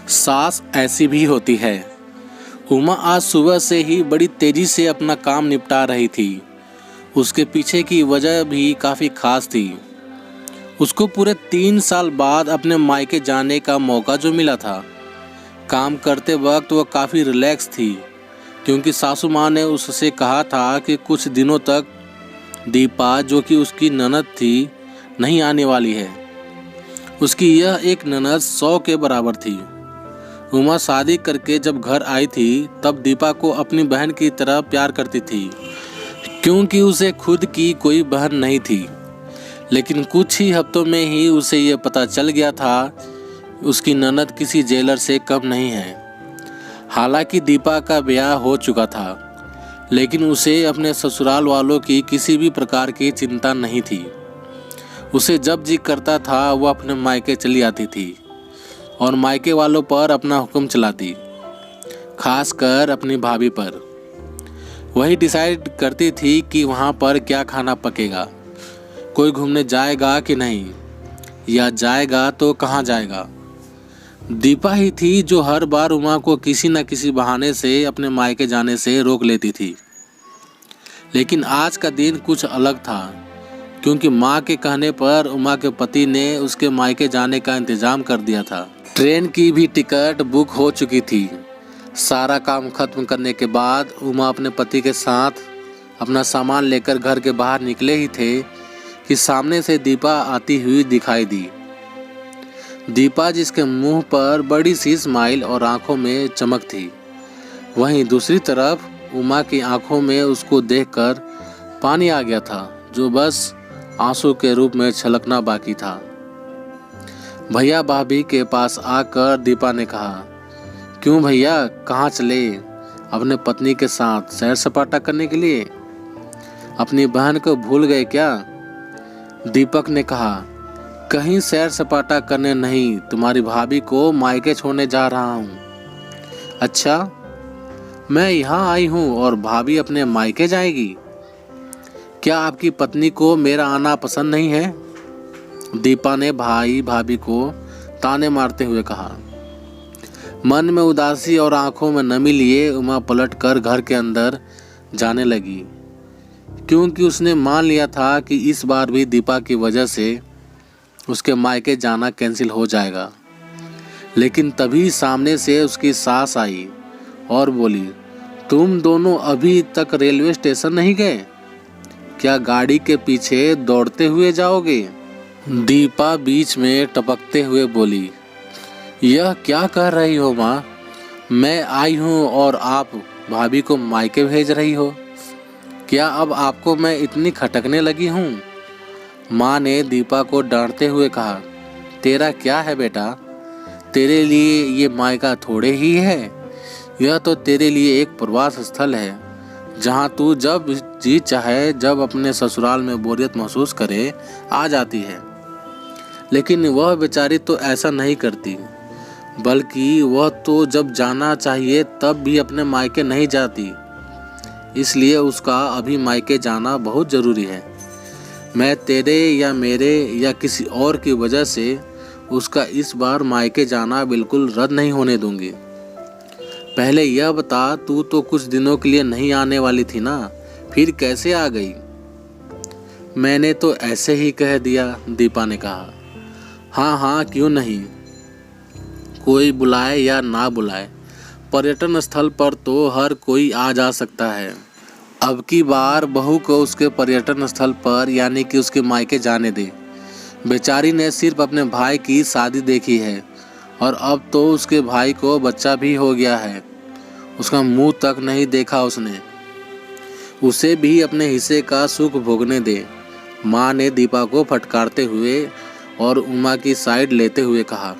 सास ऐसी भी होती है। उमा आज सुबह से ही बड़ी तेजी से अपना काम निपटा रही थी। उसके पीछे की वजह भी काफ़ी खास थी। उसको पूरे 3 साल बाद अपने मायके जाने का मौका जो मिला था। काम करते वक्त वह काफ़ी रिलैक्स थी, क्योंकि सासू माँ ने उससे कहा था कि कुछ दिनों तक दीपा, जो कि उसकी ननद थी, नहीं आने वाली है। उसकी यह एक ननद 100 के बराबर थी। उमा शादी करके जब घर आई थी तब दीपा को अपनी बहन की तरह प्यार करती थी, क्योंकि उसे खुद की कोई बहन नहीं थी। लेकिन कुछ ही हफ्तों में ही उसे ये पता चल गया था उसकी ननद किसी जेलर से कम नहीं है। हालांकि दीपा का ब्याह हो चुका था, लेकिन उसे अपने ससुराल वालों की किसी भी प्रकार की चिंता नहीं थी। उसे जब जी करता था वह अपने मायके चली आती थी और मायके वालों पर अपना हुक्म चलाती, खासकर अपनी भाभी पर। वही डिसाइड करती थी कि वहाँ पर क्या खाना पकेगा, कोई घूमने जाएगा कि नहीं, या जाएगा तो कहाँ जाएगा। दीपा ही थी जो हर बार उमा को किसी न किसी बहाने से अपने मायके जाने से रोक लेती थी। लेकिन आज का दिन कुछ अलग था, क्योंकि माँ के कहने पर उमा के पति ने उसके मायके जाने का इंतजाम कर दिया था। ट्रेन की भी टिकट बुक हो चुकी थी। सारा काम खत्म करने के बाद उमा अपने पति के साथ अपना सामान लेकर घर के बाहर निकले ही थे कि सामने से दीपा आती हुई दिखाई दी। दीपा जिसके मुंह पर बड़ी सी स्माइल और आंखों में चमक थी। वहीं दूसरी तरफ उमा की आंखों में उसको देखकर पानी आ गया था, जो बस आंसू के रूप में छलकना बाकी था। भैया भाभी के पास आकर दीपा ने कहा, क्यों भैया, कहाँ चले? अपने पत्नी के साथ सैर सपाटा करने के लिए? अपनी बहन को भूल गए क्या? दीपक ने कहा, कहीं सैर सपाटा करने नहीं, तुम्हारी भाभी को मायके छोड़ने जा रहा हूँ। अच्छा, मैं यहाँ आई हूँ और भाभी अपने मायके जाएगी? क्या आपकी पत्नी को मेरा आना पसंद नहीं है? दीपा ने भाई भाभी को ताने मारते हुए कहा। मन में उदासी और आंखों में नमी लिए उमा पलटकर घर के अंदर जाने लगी, क्योंकि उसने मान लिया था कि इस बार भी दीपा की वजह से उसके मायके जाना कैंसिल हो जाएगा। लेकिन तभी सामने से उसकी सास आई और बोली, तुम दोनों अभी तक रेलवे स्टेशन नहीं गए? क्या गाड़ी के पीछे दौड़ते हुए जाओगे? दीपा बीच में टपकते हुए बोली, यह क्या कह रही हो माँ? मैं आई हूँ और आप भाभी को मायके भेज रही हो? क्या अब आपको मैं इतनी खटकने लगी हूँ? माँ ने दीपा को डांटते हुए कहा, तेरा क्या है बेटा? तेरे लिए ये मायका थोड़े ही है। यह तो तेरे लिए एक प्रवास स्थल है, जहाँ तू जब जी चाहे, जब अपने ससुराल में बोरियत महसूस करे, आ जाती है। लेकिन वह बेचारी तो ऐसा नहीं करती, बल्कि वह तो जब जाना चाहिए तब भी अपने मायके नहीं जाती। इसलिए उसका अभी मायके जाना बहुत ज़रूरी है। मैं तेरे या मेरे या किसी और की वजह से उसका इस बार मायके जाना बिल्कुल रद्द नहीं होने दूंगी। पहले यह बता, तू तो कुछ दिनों के लिए नहीं आने वाली थी ना, फिर कैसे आ गई? मैंने तो ऐसे ही कह दिया, दीपा ने कहा। हाँ हाँ, क्यों नहीं? कोई बुलाए या ना बुलाए, पर्यटन स्थल पर तो हर कोई आ जा सकता है। अब की बार बहू को उसके पर्यटन स्थल पर, यानी कि उसके मायके जाने दे। बेचारी ने सिर्फ अपने भाई की शादी देखी है और अब तो उसके भाई को बच्चा भी हो गया है। उसका मुंह तक नहीं देखा उसने। उसे भी अपने हिस्से का सुख भोगने दे। माँ ने दीपा को फटकारते हुए और उमा की साइड लेते हुए कहा।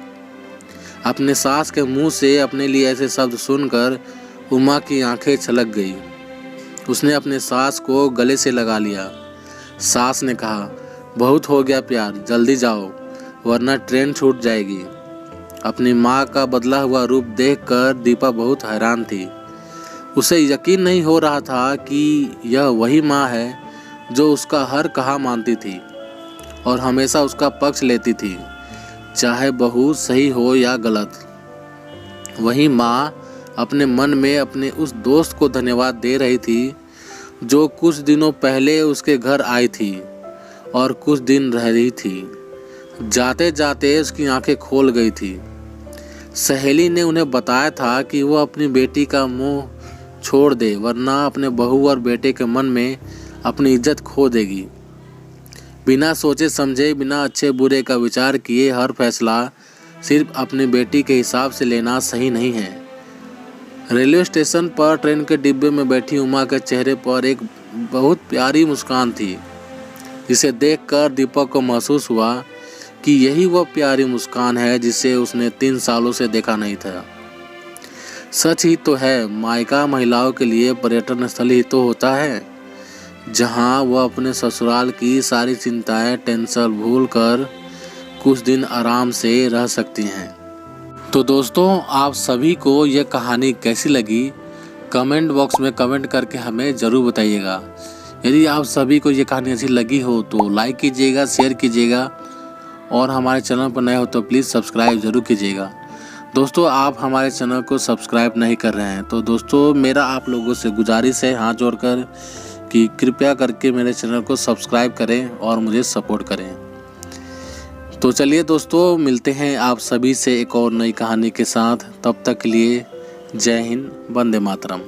अपने सास के मुंह से अपने लिए ऐसे शब्द सुनकर उमा की आंखें छलक गई। उसने अपने सास को गले से लगा लिया। सास ने कहा, बहुत हो गया प्यार, जल्दी जाओ वरना ट्रेन छूट जाएगी। अपनी माँ का बदला हुआ रूप देखकर दीपा बहुत हैरान थी। उसे यकीन नहीं हो रहा था कि यह वही माँ है जो उसका हर कहा मानती थी और हमेशा उसका पक्ष लेती थी, चाहे बहू सही हो या गलत। वहीं माँ अपने मन में अपने उस दोस्त को धन्यवाद दे रही थी जो कुछ दिनों पहले उसके घर आई थी और कुछ दिन रह रही थी। जाते जाते उसकी आंखें खोल गई थी। सहेली ने उन्हें बताया था कि वह अपनी बेटी का मुंह छोड़ दे, वरना अपने बहू और बेटे के मन में अपनी इज्जत खो देगी। बिना सोचे समझे, बिना अच्छे बुरे का विचार किए हर फैसला सिर्फ अपनी बेटी के हिसाब से लेना सही नहीं है। रेलवे स्टेशन पर ट्रेन के डिब्बे में बैठी उमा के चेहरे पर एक बहुत प्यारी मुस्कान थी, जिसे देखकर दीपक को महसूस हुआ कि यही वह प्यारी मुस्कान है जिसे उसने 3 सालों से देखा नहीं था। सच ही तो है, मायका महिलाओं के लिए पर्यटन स्थल ही तो होता है, जहां वह अपने ससुराल की सारी चिंताएं, टेंशन भूलकर कुछ दिन आराम से रह सकती हैं। तो दोस्तों, आप सभी को यह कहानी कैसी लगी कमेंट बॉक्स में कमेंट करके हमें ज़रूर बताइएगा। यदि आप सभी को यह कहानी अच्छी लगी हो तो लाइक कीजिएगा, शेयर कीजिएगा और हमारे चैनल पर नए हो तो प्लीज़ सब्सक्राइब ज़रूर कीजिएगा। दोस्तों, आप हमारे चैनल को सब्सक्राइब नहीं कर रहे हैं तो दोस्तों मेरा आप लोगों से गुजारिश है हाथ जोड़कर कि कृपया करके मेरे चैनल को सब्सक्राइब करें और मुझे सपोर्ट करें। तो चलिए दोस्तों, मिलते हैं आप सभी से एक और नई कहानी के साथ। तब तक के लिए जय हिंद, वंदे मातरम।